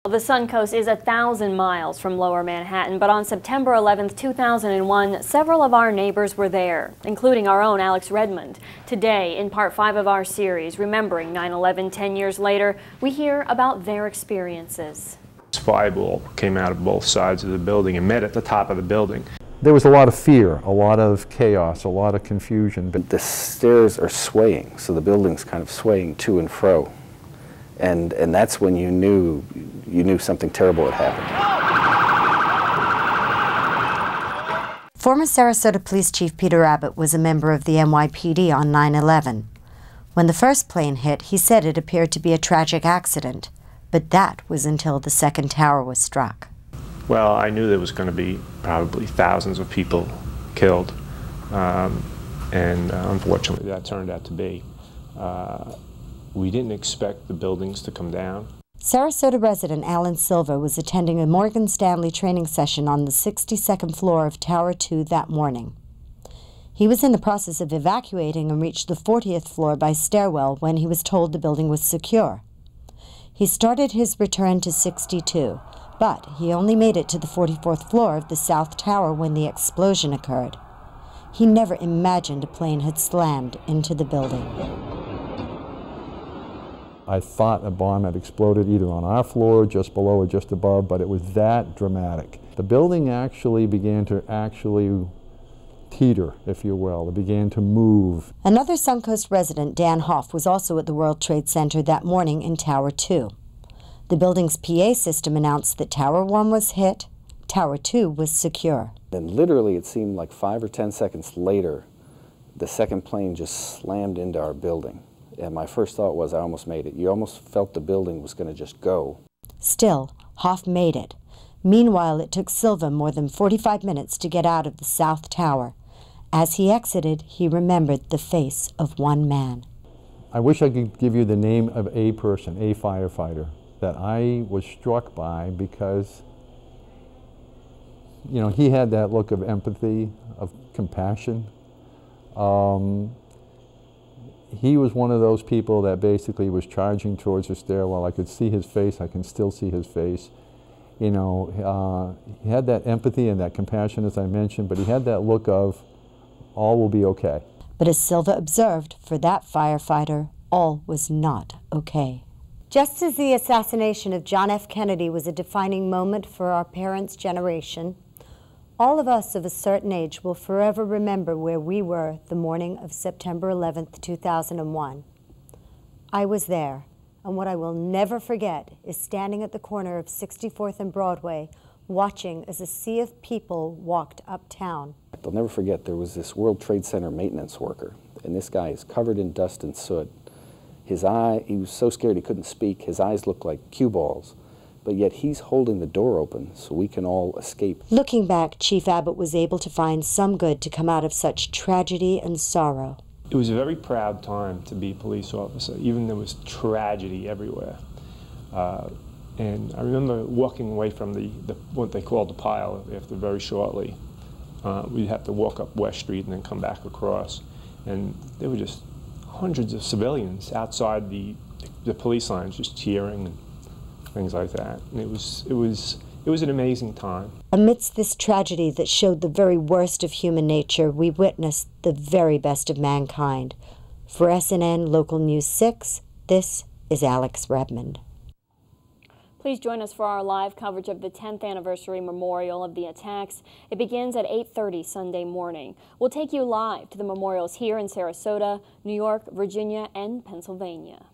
The Suncoast is 1,000 miles from Lower Manhattan, but on September 11, 2001, several of our neighbors were there, including our own Alex Redmond. Today, in Part 5 of our series, Remembering 9/11 10 years later, we hear about their experiences. Fireball came out of both sides of the building and met at the top of the building. There was a lot of fear, a lot of chaos, a lot of confusion. But the stairs are swaying, so the building's kind of swaying to and fro. And that's when you knew something terrible had happened. Former Sarasota Police Chief Peter Abbott was a member of the NYPD on 9/11. When the first plane hit, he said it appeared to be a tragic accident, but that was until the second tower was struck. Well, I knew there was going to be probably thousands of people killed, and unfortunately that turned out to be. We didn't expect the buildings to come down. Sarasota resident Alan Silva was attending a Morgan Stanley training session on the 62nd floor of Tower 2 that morning. He was in the process of evacuating and reached the 40th floor by stairwell when he was told the building was secure. He started his return to 62, but he only made it to the 44th floor of the South Tower when the explosion occurred. He never imagined a plane had slammed into the building. I thought a bomb had exploded either on our floor, just below or just above, but it was that dramatic. The building actually began to teeter, if you will. It began to move. Another Suncoast resident, Dan Hoff, was also at the World Trade Center that morning in Tower 2. The building's PA system announced that Tower 1 was hit, Tower 2 was secure. And literally it seemed like 5 or 10 seconds later, the second plane just slammed into our building. And my first thought was, I almost made it. You almost felt the building was going to just go. Still, Hoff made it. Meanwhile, it took Silva more than 45 minutes to get out of the South Tower. As he exited, he remembered the face of one man. I wish I could give you the name of a person, a firefighter, that I was struck by because, you know, he had that look of empathy, of compassion. He was one of those people that basically was charging towards the stairwell. I could see his face. I can still see his face. You know, he had that empathy and that compassion, as I mentioned, but he had that look of, all will be okay. But as Silva observed, for that firefighter, all was not okay. Just as the assassination of John F. Kennedy was a defining moment for our parents' generation, all of us of a certain age will forever remember where we were the morning of September 11th, 2001. I was there, and what I will never forget is standing at the corner of 64th and Broadway, watching as a sea of people walked uptown. I'll never forget, there was this World Trade Center maintenance worker, and this guy is covered in dust and soot. His eye, he was so scared he couldn't speak. His eyes looked like cue balls. But yet he's holding the door open so we can all escape. Looking back, Chief Abbott was able to find some good to come out of such tragedy and sorrow. It was a very proud time to be a police officer, even though there was tragedy everywhere. And I remember walking away from what they called the pile after very shortly. We'd have to walk up West Street and then come back across. And there were just hundreds of civilians outside the police lines just cheering and things like that. And it was an amazing time. Amidst this tragedy that showed the very worst of human nature, we witnessed the very best of mankind. For SNN Local News 6, this is Alex Redmond. Please join us for our live coverage of the 10th anniversary memorial of the attacks. It begins at 8:30 Sunday morning. We'll take you live to the memorials here in Sarasota, New York, Virginia, and Pennsylvania.